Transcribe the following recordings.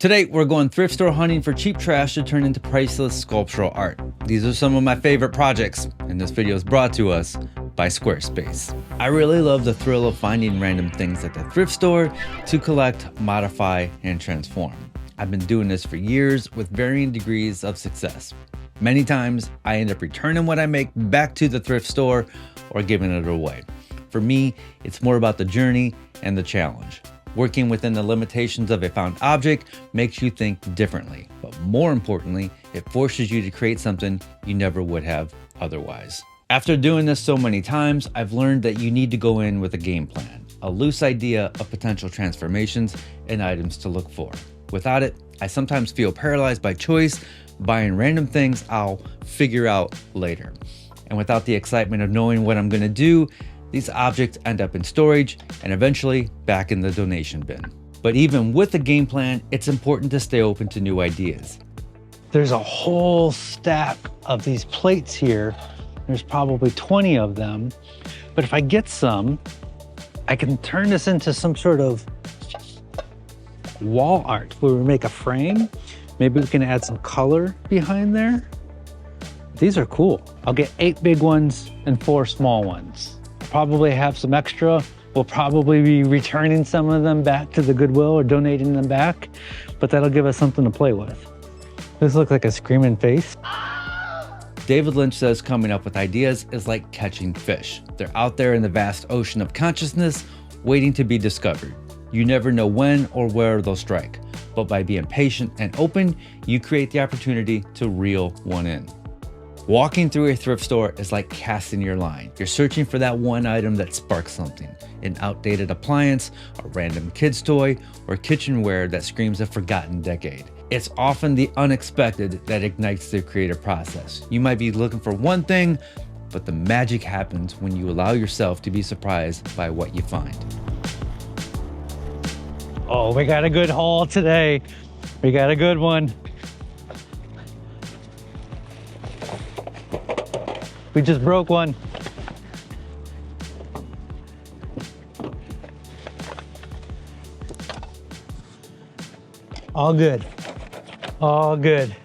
Today, we're going thrift store hunting for cheap trash to turn into priceless sculptural art. These are some of my favorite projects, and this video is brought to us by Squarespace. I really love the thrill of finding random things at the thrift store to collect, modify, and transform. I've been doing this for years with varying degrees of success. Many times, I end up returning what I make back to the thrift store or giving it away. For me, it's more about the journey and the challenge. Working within the limitations of a found object makes you think differently, but more importantly, it forces you to create something you never would have otherwise. After doing this so many times, I've learned that you need to go in with a game plan, a loose idea of potential transformations and items to look for. Without it, I sometimes feel paralyzed by choice, buying random things I'll figure out later. And without the excitement of knowing what I'm gonna do, these objects end up in storage and eventually back in the donation bin. But even with a game plan, it's important to stay open to new ideas. There's a whole stack of these plates here. There's probably 20 of them. But if I get some, I can turn this into some sort of wall art where we make a frame. Maybe we can add some color behind there. These are cool. I'll get 8 big ones and 4 small ones. Probably have some extra. We'll probably be returning some of them back to the Goodwill or donating them back, but that'll give us something to play with. This looks like a screaming face. David Lynch says coming up with ideas is like catching fish. They're out there in the vast ocean of consciousness, waiting to be discovered. You never know when or where they'll strike, but by being patient and open, you create the opportunity to reel one in. Walking through a thrift store is like casting your line. You're searching for that one item that sparks something, an outdated appliance, a random kid's toy, or kitchenware that screams a forgotten decade. It's often the unexpected that ignites the creative process. You might be looking for one thing, but the magic happens when you allow yourself to be surprised by what you find. Oh, we got a good haul today. We got a good one. We just broke one. All good. All good.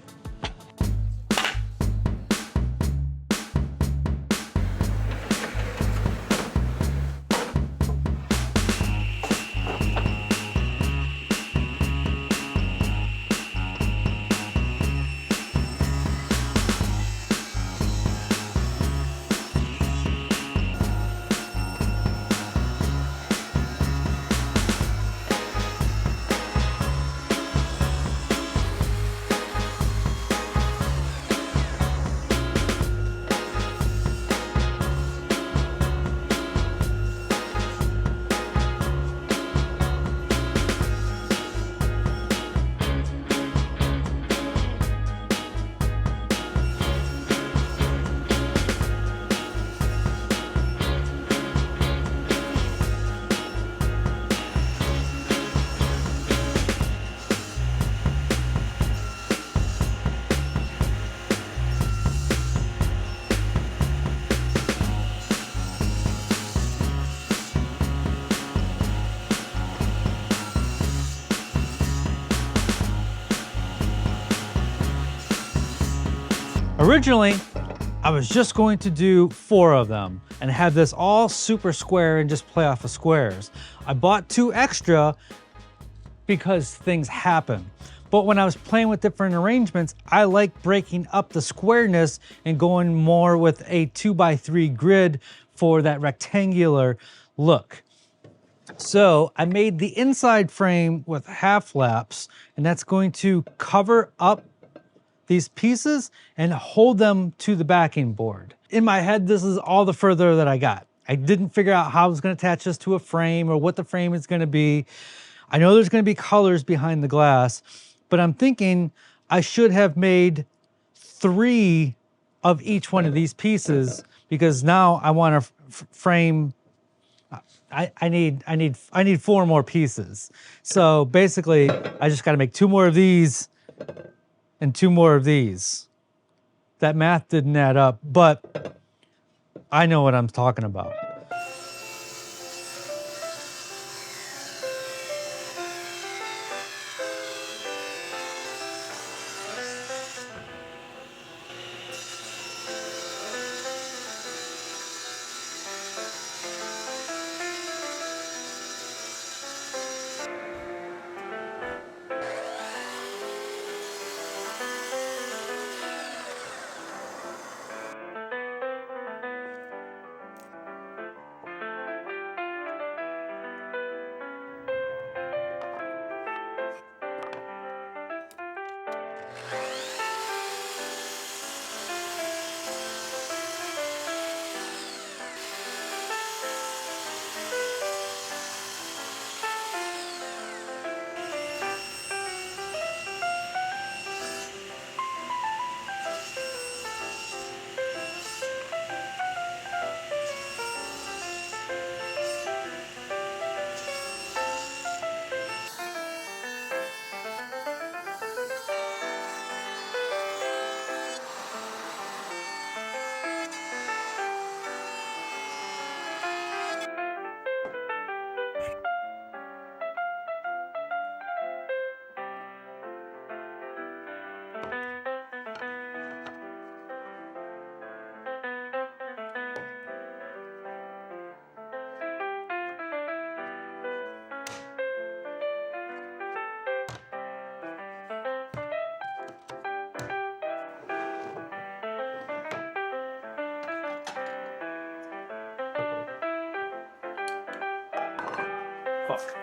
Originally, I was just going to do 4 of them and have this all super square and just play off of squares. I bought 2 extra because things happen. But when I was playing with different arrangements, I like breaking up the squareness and going more with a 2x3 grid for that rectangular look. So I made the inside frame with half laps, and that's going to cover up these pieces and hold them to the backing board. In my head, this is all the further that I got. I didn't figure out how I was gonna attach this to a frame or what the frame is gonna be. I know there's gonna be colors behind the glass, but I'm thinking I should have made 3 of each one of these pieces because now I wanna frame, I need 4 more pieces. So basically, I just gotta make 2 more of these and 2 more of these. That math didn't add up, but I know what I'm talking about. walk.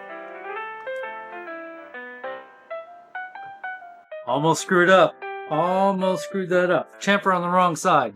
Almost screwed up. Almost screwed that up. Chamfer on the wrong side.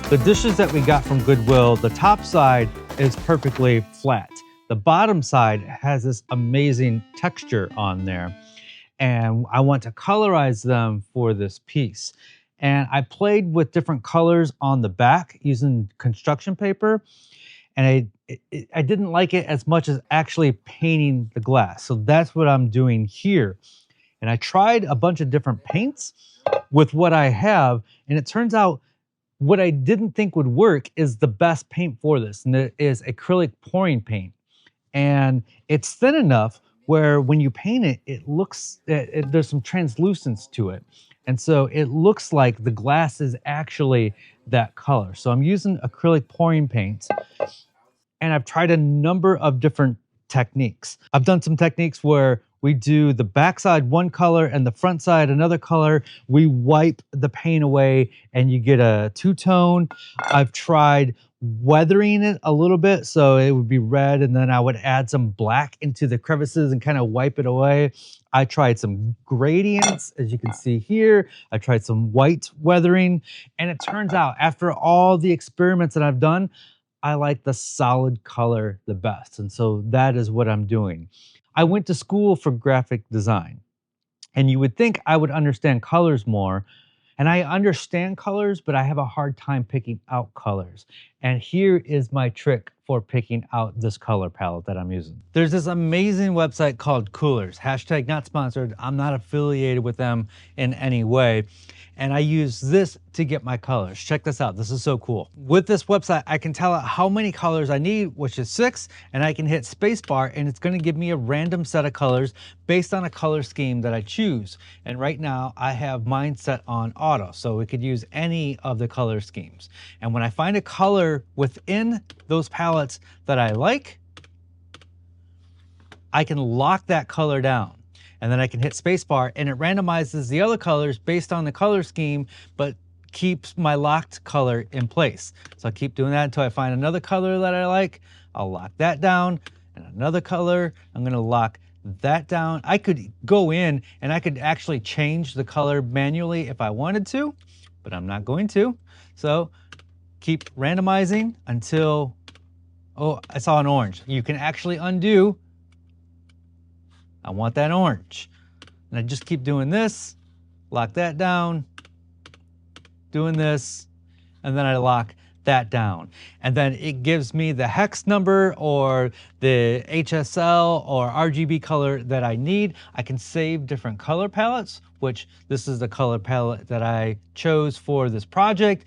The dishes that we got from Goodwill, the top side is perfectly flat. The bottom side has this amazing texture on there. And I want to colorize them for this piece. And I played with different colors on the back using construction paper. And I didn't like it as much as actually painting the glass. So that's what I'm doing here. And I tried a bunch of different paints with what I have. And it turns out what I didn't think would work is the best paint for this, and it is acrylic pouring paint. And it's thin enough where when you paint it, it looks, there's some translucence to it. And so it looks like the glass is actually that color. So I'm using acrylic pouring paint, and I've tried a number of different techniques. I've done some techniques where we do the backside one color and the front side another color. We wipe the paint away and you get a two-tone. I've tried weathering it a little bit so it would be red, and then I would add some black into the crevices and kind of wipe it away. I tried some gradients, as you can see here. I tried some white weathering, and it turns out after all the experiments that I've done, I like the solid color the best. And so that is what I'm doing. I went to school for graphic design, and you would think I would understand colors more. And I understand colors, but I have a hard time picking out colors. And here is my trick for picking out this color palette that I'm using. There's this amazing website called Coolers. Hashtag not sponsored. I'm not affiliated with them in any way. And I use this to get my colors. Check this out. This is so cool. With this website, I can tell it how many colors I need, which is 6, and I can hit spacebar, and it's going to give me a random set of colors based on a color scheme that I choose. And right now, I have mine set on auto, so we could use any of the color schemes. And when I find a color within those palettes that I like, I can lock that color down. And then I can hit spacebar, and it randomizes the other colors based on the color scheme, but keeps my locked color in place. So I'll keep doing that until I find another color that I like. I'll lock that down, and another color, I'm gonna lock that down. I could go in and I could actually change the color manually if I wanted to, but I'm not going to. So keep randomizing until, oh, I saw an orange. You can actually undo. I want that orange. And I just keep doing this, lock that down, doing this, and then I lock that down. And then it gives me the hex number or the HSL or RGB color that I need. I can save different color palettes, which this is the color palette that I chose for this project.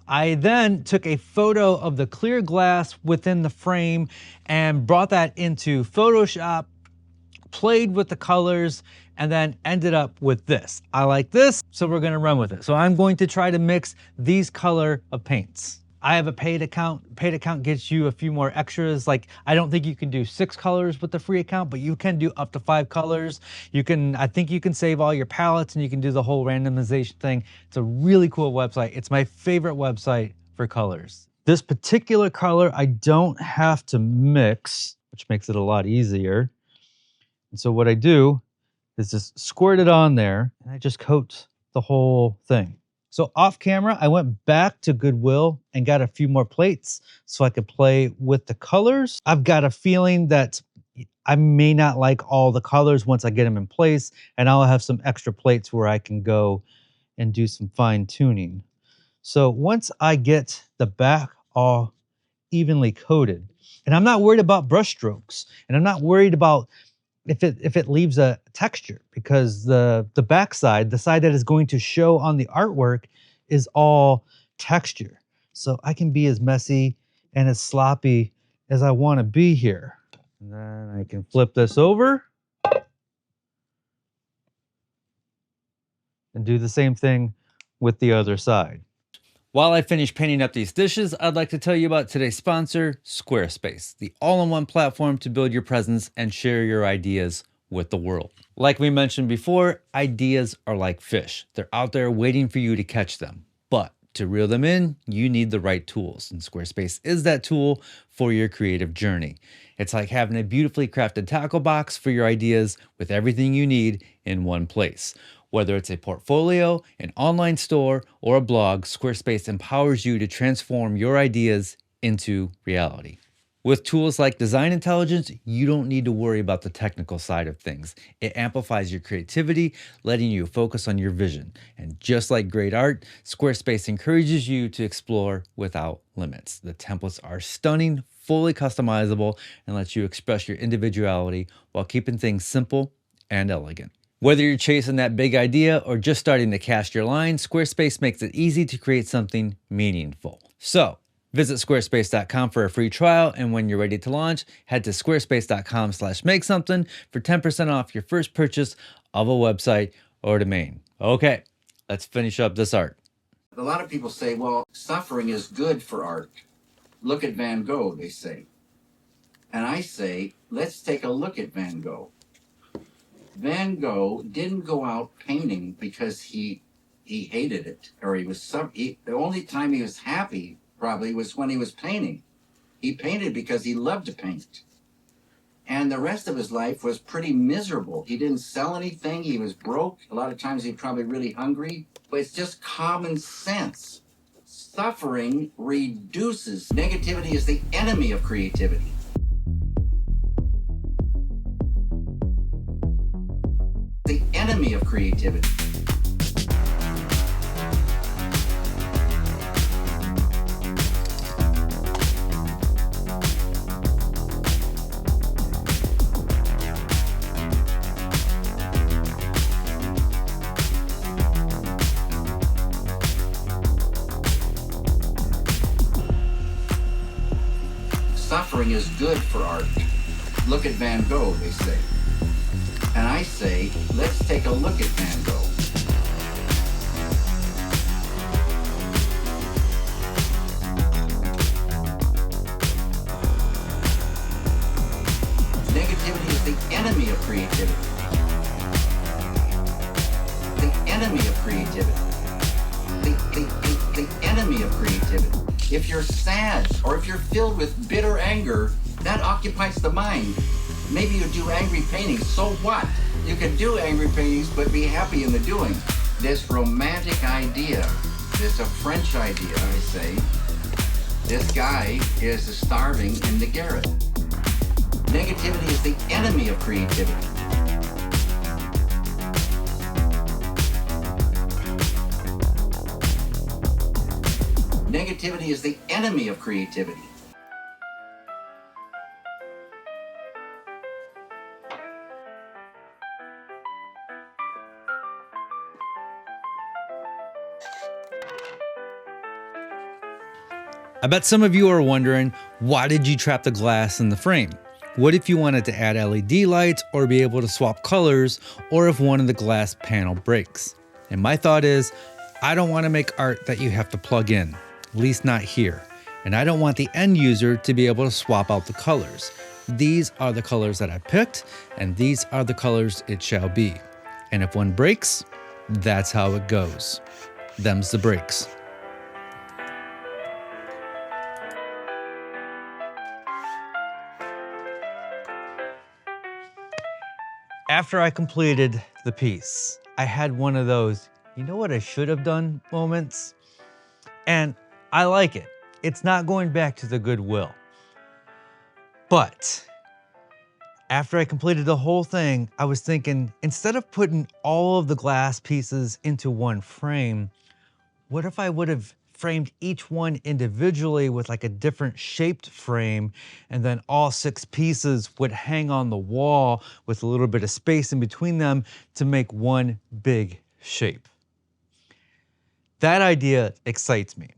I then took a photo of the clear glass within the frame and brought that into Photoshop, played with the colors, and then ended up with this. I like this, so we're gonna run with it. So I'm going to try to mix these color of paints. I have a paid account. Paid account gets you a few more extras. Like, I don't think you can do 6 colors with the free account, but you can do up to 5 colors. I think you can save all your palettes and you can do the whole randomization thing. It's a really cool website. It's my favorite website for colors. This particular color, I don't have to mix, which makes it a lot easier. And so what I do is just squirt it on there and I just coat the whole thing. So off camera, I went back to Goodwill and got a few more plates so I could play with the colors. I've got a feeling that I may not like all the colors once I get them in place, and I'll have some extra plates where I can go and do some fine tuning. So once I get the back all evenly coated, and I'm not worried about brush strokes, and I'm not worried about if it leaves a texture, because the backside, the side that is going to show on the artwork, is all texture. So I can be as messy and as sloppy as I want to be here. And then I can flip this over and do the same thing with the other side. While I finish painting up these dishes, I'd like to tell you about today's sponsor, Squarespace, the all-in-one platform to build your presence and share your ideas with the world. Like we mentioned before, ideas are like fish. They're out there waiting for you to catch them. But to reel them in, you need the right tools, and Squarespace is that tool for your creative journey. It's like having a beautifully crafted tackle box for your ideas with everything you need in one place. Whether it's a portfolio, an online store, or a blog, Squarespace empowers you to transform your ideas into reality. With tools like Design Intelligence, you don't need to worry about the technical side of things. It amplifies your creativity, letting you focus on your vision. And just like great art, Squarespace encourages you to explore without limits. The templates are stunning, fully customizable, and let you express your individuality while keeping things simple and elegant. Whether you're chasing that big idea or just starting to cast your line, Squarespace makes it easy to create something meaningful. So visit squarespace.com for a free trial, and when you're ready to launch, head to squarespace.com/makesomething for 10% off your first purchase of a website or domain. Okay, let's finish up this art. A lot of people say, well, suffering is good for art. Look at Van Gogh, they say. And I say, let's take a look at Van Gogh. Van Gogh didn't go out painting because he hated it, or the only time he was happy probably was when he was painting. He painted because he loved to paint. And the rest of his life was pretty miserable. He didn't sell anything. He was broke. A lot of times he was probably really hungry. But it's just common sense. Suffering reduces. Negativity is the enemy of creativity. The enemy of creativity. Suffering is good for art. Look at Van Gogh, they say. And I say, let's take a look at Van Gogh. Negativity is the enemy of creativity. The enemy of creativity. The enemy of creativity. If you're sad or if you're filled with bitter anger, that occupies the mind. Maybe you do angry paintings, so what? You can do angry paintings, but be happy in the doing. This romantic idea, this a French idea, I say, this guy is starving in the garret. Negativity is the enemy of creativity. Negativity is the enemy of creativity. I bet some of you are wondering, why did you trap the glass in the frame? What if you wanted to add LED lights or be able to swap colors, or if one of the glass panel breaks? And my thought is, I don't want to make art that you have to plug in, at least not here. and I don't want the end user to be able to swap out the colors. These are the colors that I picked, and these are the colors it shall be. And if one breaks, that's how it goes. Them's the breaks. After I completed the piece, I had one of those, you know what I should have done moments? And I like it. It's not going back to the Goodwill. But after I completed the whole thing, I was thinking, instead of putting all of the glass pieces into one frame, what if I would have framed each one individually with like a different shaped frame, and then all 6 pieces would hang on the wall with a little bit of space in between them to make one big shape. That idea excites me,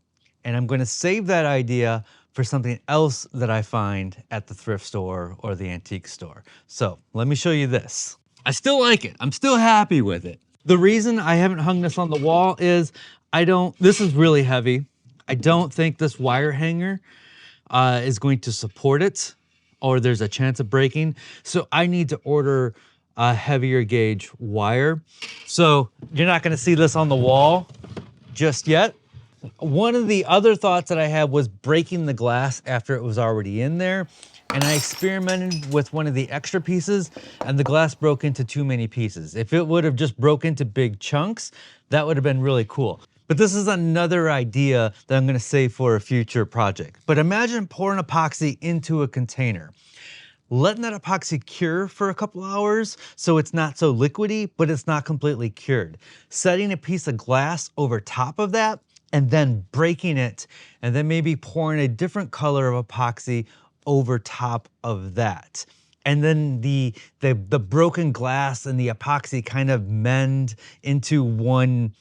and I'm going to save that idea for something else that I find at the thrift store or the antique store. So let me show you this. I still like it. I'm still happy with it. The reason I haven't hung this on the wall is this is really heavy. I don't think this wire hanger is going to support it, or there's a chance of breaking. So I need to order a heavier gauge wire. So you're not gonna see this on the wall just yet. One of the other thoughts that I had was breaking the glass after it was already in there. And I experimented with one of the extra pieces, and the glass broke into too many pieces. If it would have just broke into big chunks, that would have been really cool. But this is another idea that I'm gonna save for a future project. But imagine pouring epoxy into a container, letting that epoxy cure for a couple hours so it's not so liquidy, but it's not completely cured. Setting a piece of glass over top of that, and then breaking it, and then maybe pouring a different color of epoxy over top of that. And then the broken glass and the epoxy kind of mend into one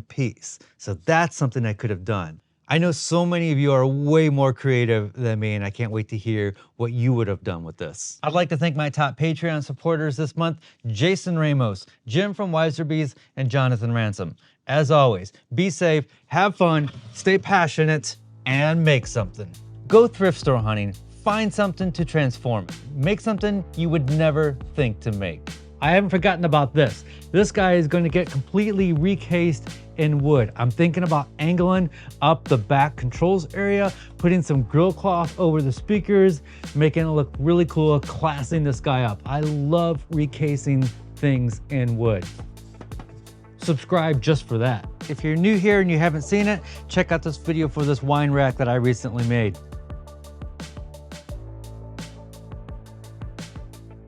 piece. So that's something I could have done. I know so many of you are way more creative than me, and I can't wait to hear what you would have done with this. I'd like to thank my top Patreon supporters this month: Jason Ramos, Jim from Wiserbees, and Jonathan Ransom. As always, be safe, have fun, stay passionate, and make something. Go thrift store hunting, find something to transform it. Make something you would never think to make. I haven't forgotten about this. This guy is going to get completely recased in wood. I'm thinking about angling up the back controls area, putting some grill cloth over the speakers, making it look really cool, classing this guy up. I love recasing things in wood. Subscribe just for that. If you're new here and you haven't seen it, check out this video for this wine rack that I recently made.